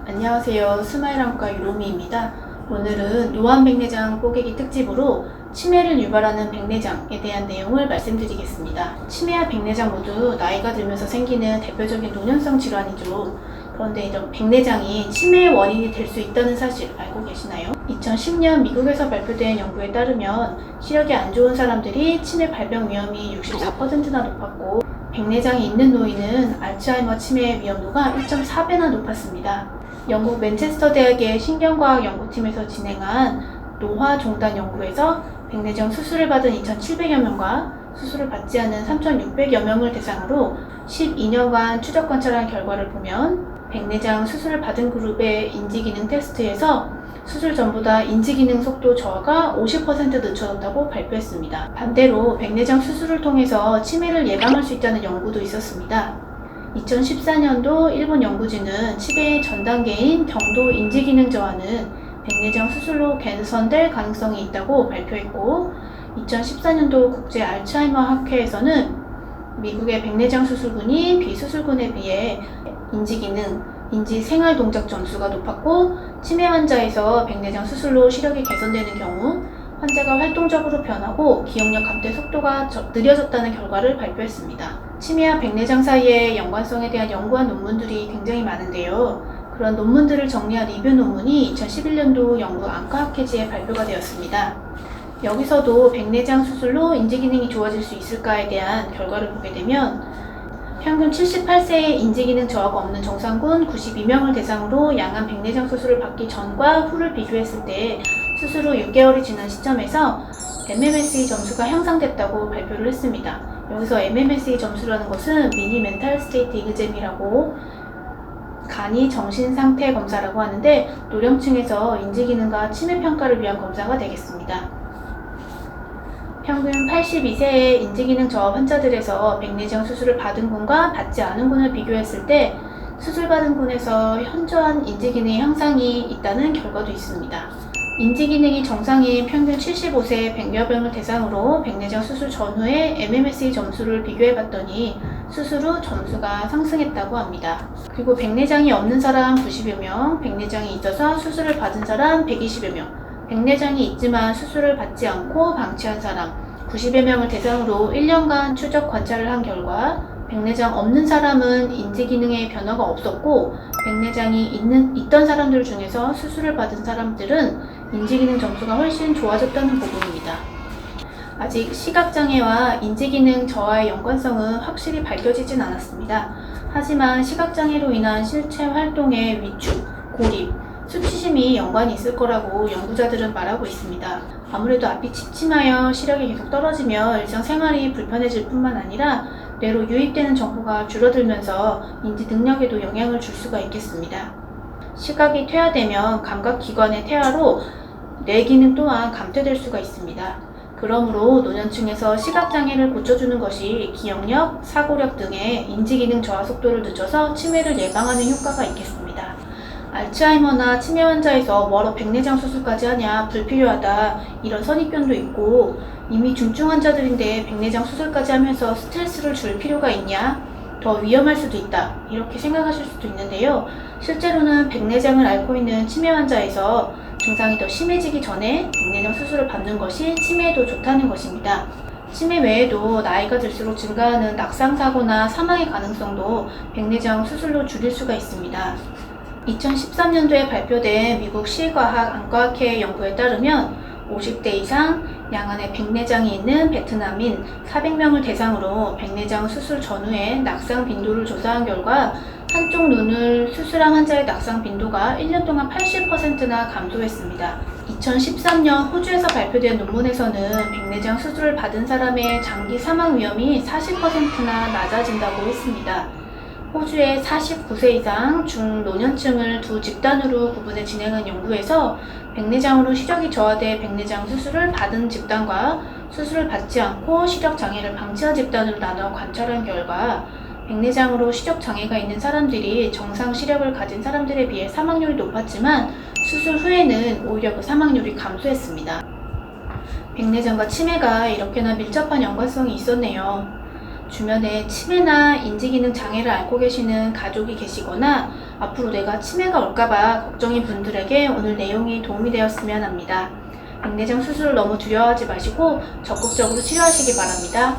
안녕하세요. 스마일안과 유로미입니다. 오늘은 노안백내장 뽀개기 특집으로 치매를 유발하는 백내장에 대한 내용을 말씀드리겠습니다. 치매와 백내장 모두 나이가 들면서 생기는 대표적인 노년성 질환이죠. 그런데 이런 백내장이 치매의 원인이 될 수 있다는 사실 알고 계시나요? 2010년 미국에서 발표된 연구에 따르면 시력이 안 좋은 사람들이 치매 발병 위험이 64%나 높았고, 백내장이 있는 노인은 알츠하이머 치매의 위험도가 1.4배나 높았습니다. 영국 맨체스터 대학의 신경과학 연구팀에서 진행한 노화 종단 연구에서 백내장 수술을 받은 2,700여 명과 수술을 받지 않은 3,600여 명을 대상으로 12년간 추적 관찰한 결과를 보면, 백내장 수술을 받은 그룹의 인지기능 테스트에서 수술 전보다 인지기능 속도 저하가 50% 늦춰졌다고 발표했습니다. 반대로 백내장 수술을 통해서 치매를 예방할 수 있다는 연구도 있었습니다. 2014년도 일본 연구진은 치매의 전 단계인 경도 인지기능 저하는 백내장 수술로 개선될 가능성이 있다고 발표했고, 2014년도 국제 알츠하이머 학회에서는 미국의 백내장 수술군이 비수술군에 비해 인지기능, 인지생활동작 점수가 높았고, 치매 환자에서 백내장 수술로 시력이 개선되는 경우 환자가 활동적으로 변하고 기억력 감퇴 속도가 느려졌다는 결과를 발표했습니다. 치매와 백내장 사이의 연관성에 대한 연구한 논문들이 굉장히 많은데요. 그런 논문들을 정리한 리뷰 논문이 2011년도 영국 안과학회지에 발표가 되었습니다. 여기서도 백내장 수술로 인지기능이 좋아질 수 있을까에 대한 결과를 보게 되면, 평균 78세의 인지기능 저하가 없는 정상군 92명을 대상으로 양한 백내장 수술을 받기 전과 후를 비교했을 때 수술 후 6개월이 지난 시점에서 MMSE 점수가 향상됐다고 발표를 했습니다. 여기서 MMSE 점수라는 것은 미니 멘탈 스테이트 이그잼이라고, 간이 정신상태 검사라고 하는데 노령층에서 인지기능과 치매 평가를 위한 검사가 되겠습니다. 평균 82세의 인지기능 저하 환자들에서 백내장 수술을 받은 군과 받지 않은 군을 비교했을 때 수술받은 군에서 현저한 인지기능 향상이 있다는 결과도 있습니다. 인지기능이 정상인 평균 75세의 100여 명을 대상으로 백내장 수술 전후의 MMSE 점수를 비교해봤더니 수술 후 점수가 상승했다고 합니다. 그리고 백내장이 없는 사람 90여 명, 백내장이 있어서 수술을 받은 사람 120여 명, 백내장이 있지만 수술을 받지 않고 방치한 사람 90여 명을 대상으로 1년간 추적 관찰을 한 결과, 백내장 없는 사람은 인지기능에 변화가 없었고, 백내장이 있던 사람들 중에서 수술을 받은 사람들은 인지기능 점수가 훨씬 좋아졌다는 부분입니다. 아직 시각장애와 인지기능 저하의 연관성은 확실히 밝혀지진 않았습니다. 하지만 시각장애로 인한 실체 활동의 위축, 고립, 수치심이 연관이 있을 거라고 연구자들은 말하고 있습니다. 아무래도 앞이 침침하여 시력이 계속 떨어지며 일상생활이 불편해질 뿐만 아니라 뇌로 유입되는 정보가 줄어들면서 인지 능력에도 영향을 줄 수가 있겠습니다. 시각이 퇴화되면 감각기관의 퇴화로 뇌 기능 또한 감퇴될 수가 있습니다. 그러므로 노년층에서 시각장애를 고쳐주는 것이 기억력, 사고력 등의 인지기능 저하 속도를 늦춰서 치매를 예방하는 효과가 있겠습니다. 알츠하이머나 치매 환자에서 뭐하러 백내장 수술까지 하냐, 불필요하다, 이런 선입견도 있고, 이미 중증 환자들인데 백내장 수술까지 하면서 스트레스를 줄 필요가 있냐, 더 위험할 수도 있다, 이렇게 생각하실 수도 있는데요. 실제로는 백내장을 앓고 있는 치매 환자에서 증상이 더 심해지기 전에 백내장 수술을 받는 것이 치매에도 좋다는 것입니다. 치매 외에도 나이가 들수록 증가하는 낙상사고나 사망의 가능성도 백내장 수술로 줄일 수가 있습니다. 2013년도에 발표된 미국 시과학 안과학회 연구에 따르면 50대 이상 양안에 백내장이 있는 베트남인 400명을 대상으로 백내장 수술 전후에 낙상 빈도를 조사한 결과, 한쪽 눈을 수술한 환자의 낙상 빈도가 1년 동안 80%나 감소했습니다. 2013년 호주에서 발표된 논문에서는 백내장 수술을 받은 사람의 장기 사망 위험이 40%나 낮아진다고 했습니다. 호주의 49세 이상 중노년층을 두 집단으로 구분해 진행한 연구에서 백내장으로 시력이 저하돼 백내장 수술을 받은 집단과 수술을 받지 않고 시력 장애를 방치한 집단으로 나눠 관찰한 결과, 백내장으로 시력 장애가 있는 사람들이 정상 시력을 가진 사람들에 비해 사망률이 높았지만 수술 후에는 오히려 그 사망률이 감소했습니다. 백내장과 치매가 이렇게나 밀접한 연관성이 있었네요. 주변에 치매나 인지기능 장애를 앓고 계시는 가족이 계시거나 앞으로 내가 치매가 올까봐 걱정인 분들에게 오늘 내용이 도움이 되었으면 합니다. 백내장 수술을 너무 두려워하지 마시고 적극적으로 치료하시기 바랍니다.